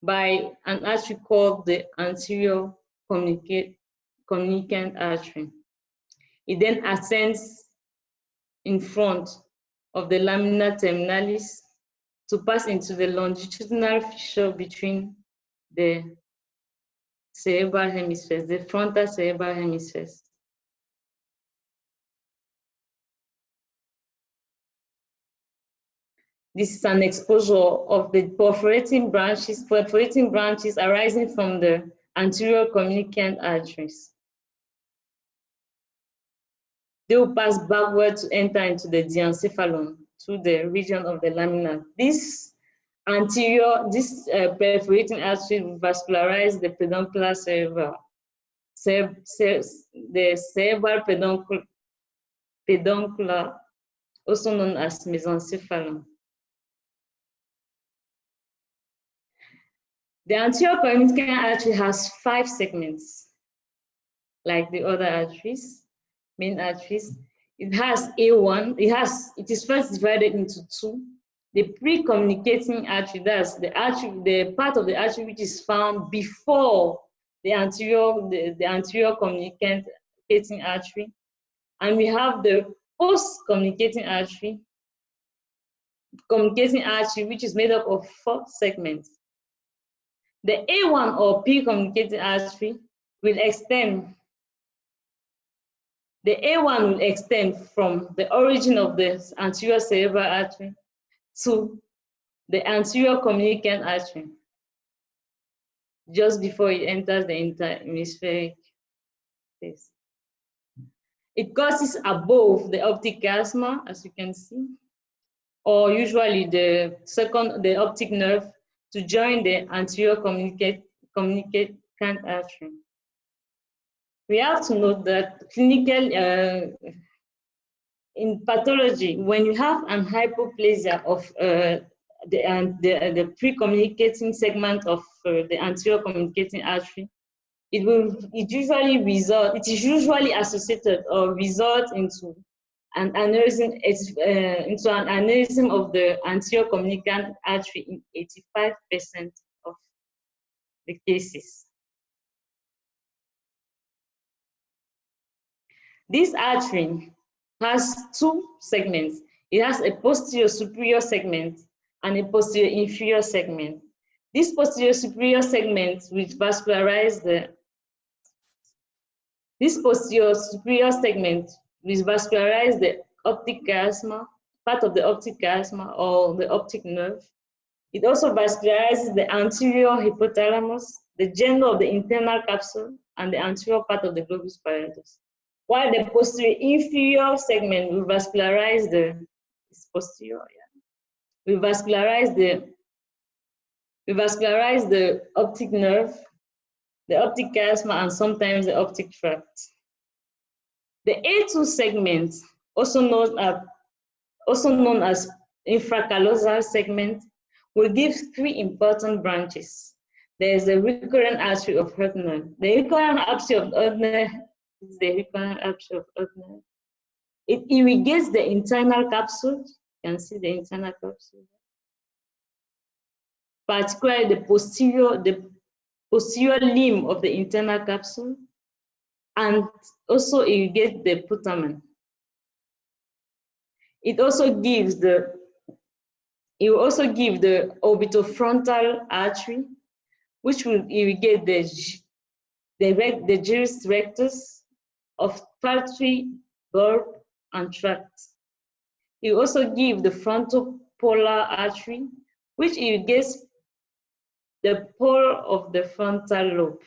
by an artery called the anterior communicant artery. It then ascends in front of the lamina terminalis to pass into the longitudinal fissure between the cerebral hemispheres, the frontal cerebral hemispheres. This is an exposure of the perforating branches arising from the anterior communicant arteries. They will pass backward to enter into the diencephalon through the region of the lamina. This perforating artery will vascularize the peduncular cerebral, the cerebral peduncular, also known as mesencephalon. The anterior communicant artery has 5 segments, like the other arteries, main arteries. It has A1. It is first divided into 2. The pre-communicating artery, that's the part of the artery which is found before the anterior communicating artery, and we have the post-communicating artery, which is made up of 4 segments. The A1 or pre-communicating artery will extend. The A1 will extend from the origin of the anterior cerebral artery to the anterior communicant artery, just before it enters the interhemispheric space. It crosses above the optic chiasma, as you can see, or usually the optic nerve, to join the anterior communicant artery. We have to note that in pathology, when you have an hypoplasia of the pre-communicating segment of the anterior communicating artery, it is usually associated or result into an aneurysm, of the anterior communicant artery in 85% of the cases. This artery has 2 segments. It has a posterior superior segment and a posterior inferior segment. This posterior superior segment will vascularize the optic chiasma, part of the optic chiasma or the optic nerve. It also vascularizes the anterior hypothalamus, the gender of the internal capsule, and the anterior part of the globus pallidus. While the posterior inferior segment will vascularize the optic nerve, the optic chiasma, and sometimes the optic tract. The A2 segment, also known as infracallosal segment, will give 3 important branches. There is the recurrent artery of Hertner. The recurrent artery of Hertner is the recurrent artery of Hertner. It irrigates the internal capsule. You can see the internal capsule. Particularly the posterior limb of the internal capsule, and also irrigates the putamen. It will also give the orbitofrontal artery, which will irrigate the gyrus rectus of pulmonary bulb and tract. It will also give the frontopolar artery, which irrigates the pole of the frontal lobe.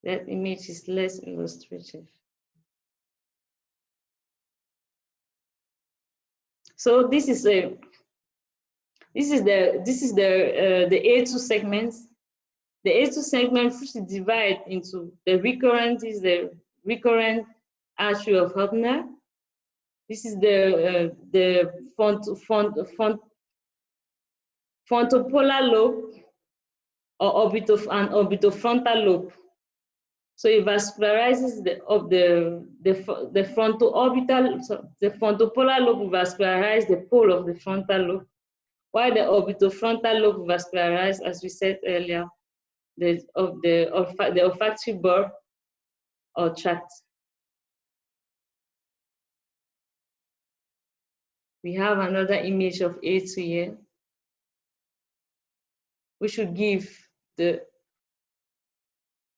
That image is less illustrative. So this is the A2 segments. The A2 segment, which is divided into the recurrent, is the recurrent artery of Hertner. This is the frontopolar lobe or orbitofrontal lobe. So it vascularizes the frontoorbital, so the frontopolar lobe vascularizes the pole of the frontal lobe, while the orbitofrontal lobe vascularizes, as we said earlier, the olfactory bulb or tract. We have another image of A2 here, which would give the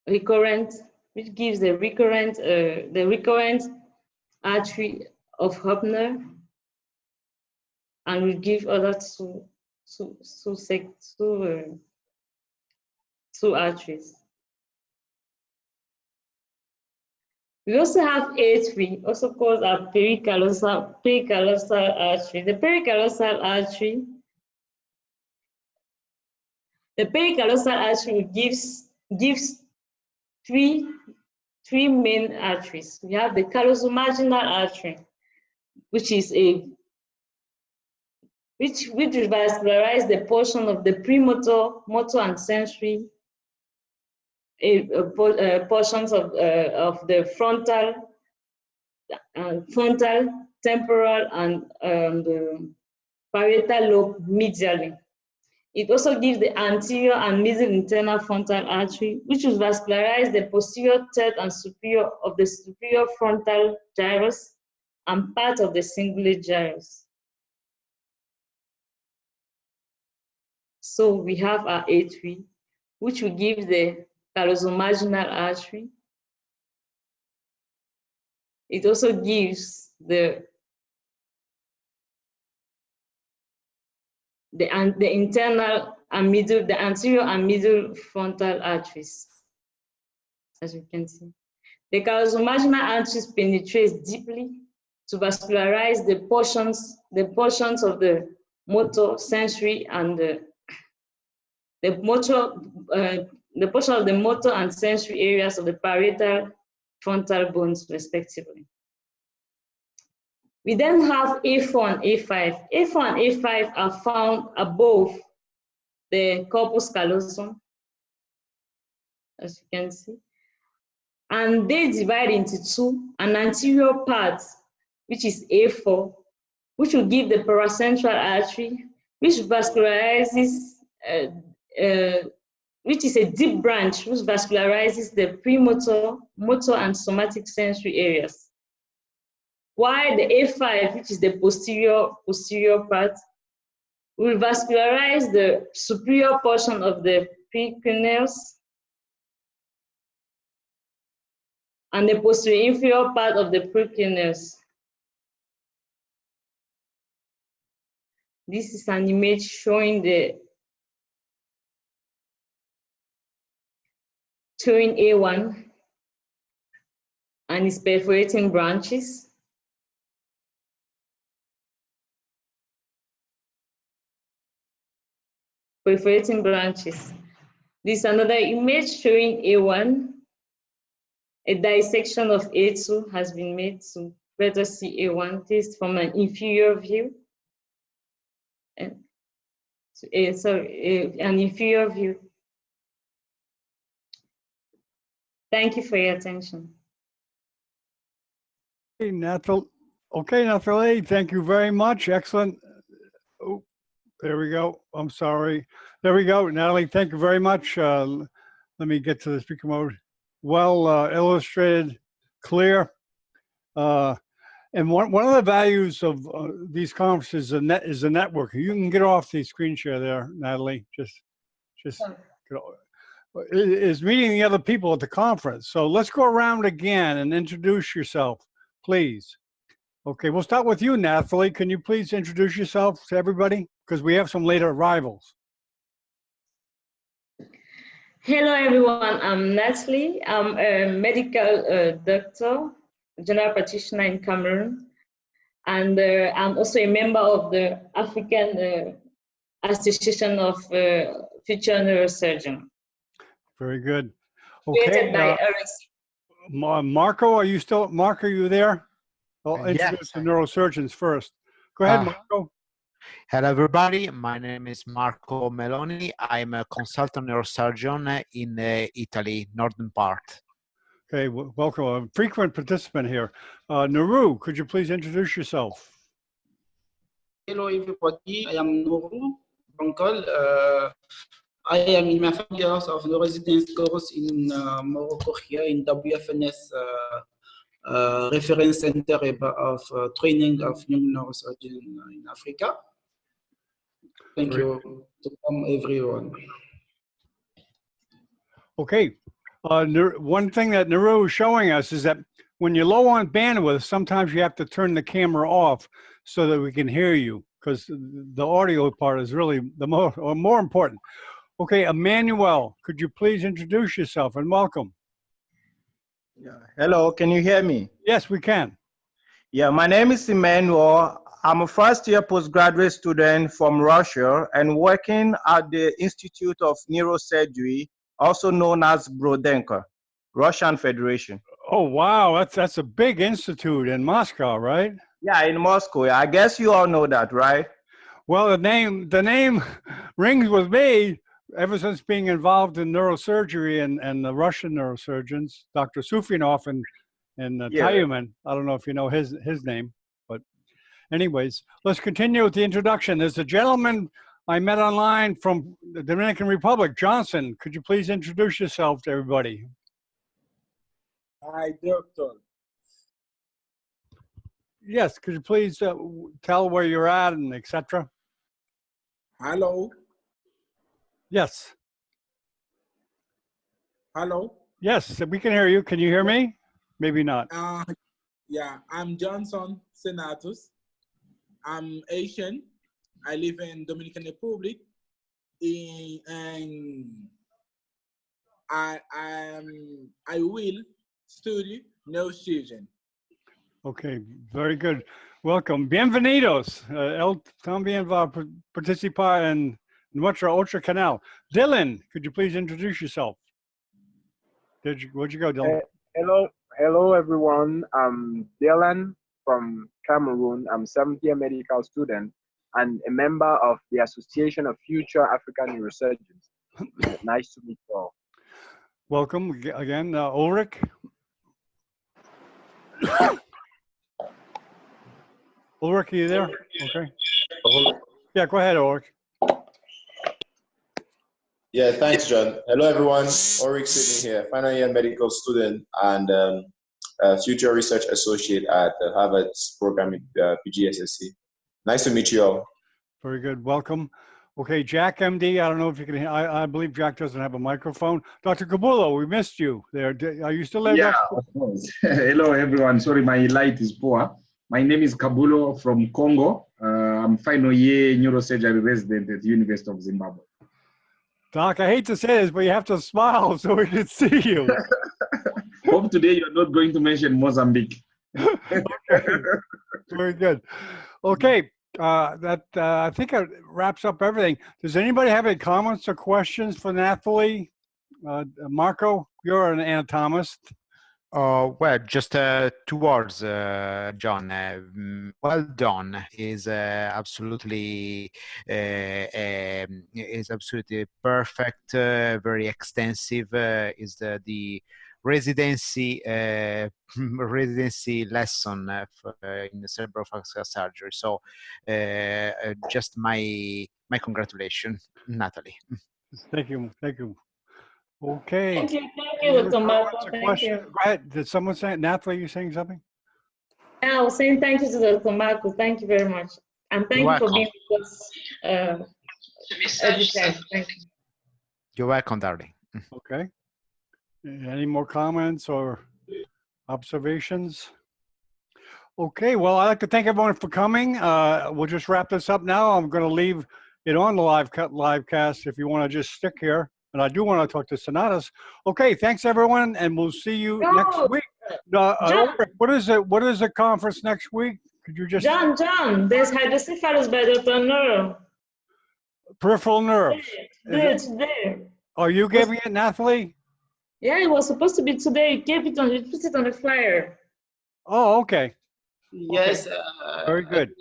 recurrent, the recurrent artery of Hopner, and will give other two arteries. We also have A3, also called a pericallosal artery. The pericallosal artery gives three main arteries. We have the callosomarginal artery, which will vascularize the portion of the premotor, motor, and sensory portions of the frontal, temporal, and the parietal lobe medially. It also gives the anterior and middle internal frontal artery, which will vascularize the posterior, third, and superior of the superior frontal gyrus and part of the cingulate gyrus. So we have our A3, which will give the callosomarginal artery. It also gives the internal and middle, the anterior and middle frontal arteries, as you can see. The callosomarginal arteries penetrates deeply to vascularize the portions of the motor, sensory, and the portion of the motor and sensory areas of the parietal frontal bones, respectively. We then have A4 and A5. A4 and A5 are found above the corpus callosum, as you can see. And they divide into two: an anterior part, which is A4, which will give the paracentral artery, which vascularizes, which is a deep branch, which vascularizes the premotor, motor, and somatic sensory areas. While the A5, which is the posterior part, will vascularize the superior portion of the precuneus and the posterior inferior part of the precuneus. This is an image showing A1 and its perforating branches. This is another image showing A1. A dissection of A2 has been made to better see A1. This is from an inferior view. An inferior view. Thank you for your attention. Okay, Nathalie, thank you very much. Excellent. Oh, there we go. I'm sorry. There we go. Nathalie, thank you very much. Let me get to the speaker mode. Well illustrated, clear. And one of the values of these conferences is the network. You can get off the screen share there, Nathalie. Just is meeting the other people at the conference. So let's go around again and introduce yourself, please. Okay, we'll start with you, Nathalie. Can you please introduce yourself to everybody? Because we have some later arrivals. Hello, everyone. I'm Nathalie. I'm a medical doctor, general practitioner in Cameroon. And I'm also a member of the African Association of Future Neurosurgeons. Very good. Created by Marco, are you there? I'll introduce the neurosurgeons first. Go ahead, Marco. Hello, everybody. My name is Marco Meloni. I'm a consultant neurosurgeon in Italy, northern part. Okay, welcome. A frequent participant here. Naru, could you please introduce yourself? Hello everybody, I am Nuru Bankal. I am in my 5 years of the residence course in Morocco here in WFNS reference center of training of young neurosurgeons in Africa. Thank you to come everyone. Okay, one thing that Naru is showing us is that when you're low on bandwidth, sometimes you have to turn the camera off so that we can hear you, because the audio part is really the more important. Okay, Emmanuel, could you please introduce yourself and welcome? Yeah. Hello, can you hear me? Yes, we can. Yeah, my name is Emmanuel. I'm a first-year postgraduate student from Russia and working at the Institute of Neurosurgery, also known as Brodenka, Russian Federation. Oh, wow, that's a big institute in Moscow, right? Yeah, in Moscow. I guess you all know that, right? Well, the name rings with me ever since being involved in neurosurgery and the Russian neurosurgeons, Dr. Sufinov and Tayuman. I don't know if you know his name, but anyways, let's continue with the introduction. There's a gentleman I met online from the Dominican Republic, Johnson. Could you please introduce yourself to everybody? Hi, doctor. Yes, could you please tell where you're at and etc.? Hello. Yes. Hello. Yes, we can hear you. Can you hear me? Maybe not. Yeah, I'm Johnson Senatus. I'm Asian. I live in Dominican Republic. And I will study neurosurgeon. Okay, very good. Welcome. Bienvenidos. Él también va a participar en nuestra otra canal. Dylan, could you please introduce yourself? Where'd you go, Dylan? Hello everyone. I'm Dylan from Cameroon. I'm 7th year medical student and a member of the Association of Future African Neurosurgeons. Nice to meet you all. Welcome again, Ulrich. Ulrich, are you there? Okay. Yeah, go ahead, Ulrich. Yeah, thanks, John. Hello, everyone. Ulrich Sidney here, final year medical student and future research associate at the Harvard's program in PGSSC. Nice to meet you all. Very good. Welcome. Okay, Jack, MD. I don't know if you can hear. I believe Jack doesn't have a microphone. Dr. Kabulo, we missed you there. Are you still there? Yeah, of course. Hello, everyone. Sorry, my light is poor. My name is Kabulo from Congo. I'm final year neurosurgery resident at the University of Zimbabwe. Doc, I hate to say this, but you have to smile so we can see you. Hope today you're not going to mention Mozambique. Okay. Very good. Okay, I think it wraps up everything. Does anybody have any comments or questions for Nathalie? Marco, you're an anatomist. Well, just 2 words, John. Well done. Is absolutely perfect. Very extensive. Is the residency residency lesson in the cerebral vascular surgery. So, just my congratulations, Nathalie. Thank you. Thank you. Okay. Thank you, Dr. Marco. Thank you. Go ahead. Did someone say, Nathalie, you saying something? I was saying thank you to Dr. Marco. Thank you very much. And thank you for being with us every time. Thank you. You're welcome, darling. Okay. Any more comments or observations? Okay, well, I'd like to thank everyone for coming. We'll just wrap this up now. I'm going to leave it on the live cast if you want to just stick here. And I do want to talk to Senatus. Okay, thanks everyone, and we'll see you next week. What is it? What is the conference next week? Could you just John, there's hydrocephalus by Dr. Neuro. Peripheral nerves. Today. Are you giving it, Nathalie? Yeah, it was supposed to be today. You gave it on. You put it on the flyer. Oh, okay. Yes. Very good.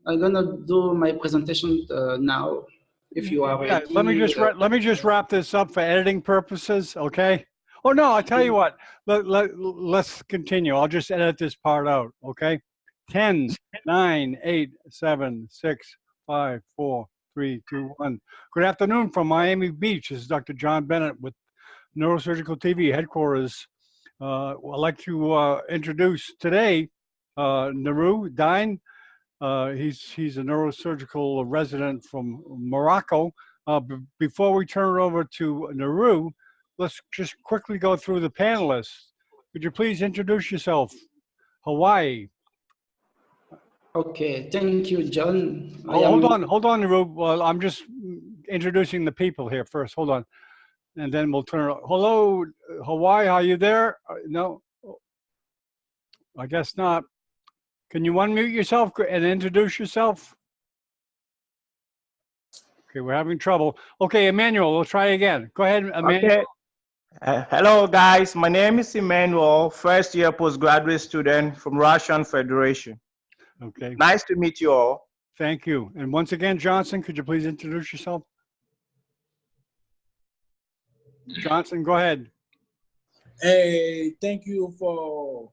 I'm gonna do my presentation now. If you are ready. Let me just wrap this up for editing purposes, okay? Oh, no, I'll tell you what. Let's continue. I'll just edit this part out, okay? 10, 9, 8, 7, 6, 5, 4, 3, 2, 1. Good afternoon from Miami Beach. This is Dr. John Bennett with Neurosurgical TV headquarters. I'd like to introduce today Naru Dine. He's a neurosurgical resident from Morocco. Before we turn it over to Naru, let's just quickly go through the panelists. Could you please introduce yourself? Hawaii. Okay, thank you, John. Hold on, Naru. Well, I'm just introducing the people here first. Hold on. And then we'll turn it. Hello, Hawaii, are you there? No, I guess not. Can you unmute yourself and introduce yourself? Okay, we're having trouble. Okay, Emmanuel, we'll try again. Go ahead, Emmanuel. Okay. Hello, guys. My name is Emmanuel, first-year postgraduate student from Russian Federation. Okay. Nice to meet you all. Thank you. And once again, Johnson, could you please introduce yourself? Johnson, go ahead. Hey, thank you for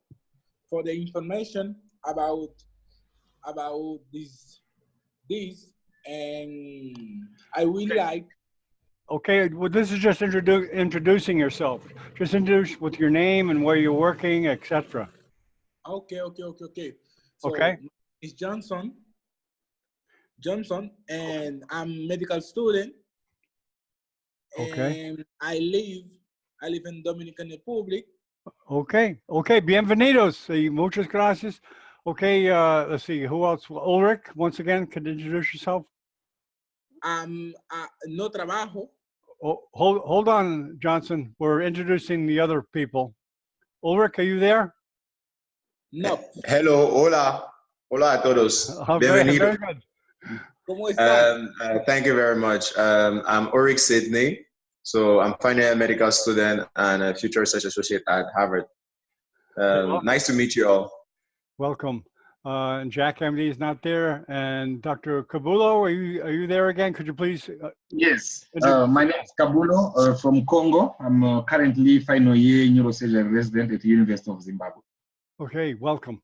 the information about this, and I will like. Okay, well, this is just introducing yourself. Just introduce with your name and where you're working, etc. Okay. So okay. It's Johnson, and I'm medical student. Okay. And I live in Dominican Republic. Okay. Bienvenidos. Muchas gracias. Okay. Let's see. Who else? Ulrich. Once again, could you introduce yourself? No trabajo. Oh, hold on, Johnson. We're introducing the other people. Ulrich, are you there? No. Hello. Hola a todos. Very good. Thank you very much. I'm Ulrich Sidney. So I'm final year medical student and a future research associate at Harvard. Nice to meet you all. Welcome. And Jack MD is not there. And Dr. Kabulo, are you there again? Could you please? Yes. My name is Kabulo from Congo. I'm currently final year neurosurgery resident at the University of Zimbabwe. Okay, welcome.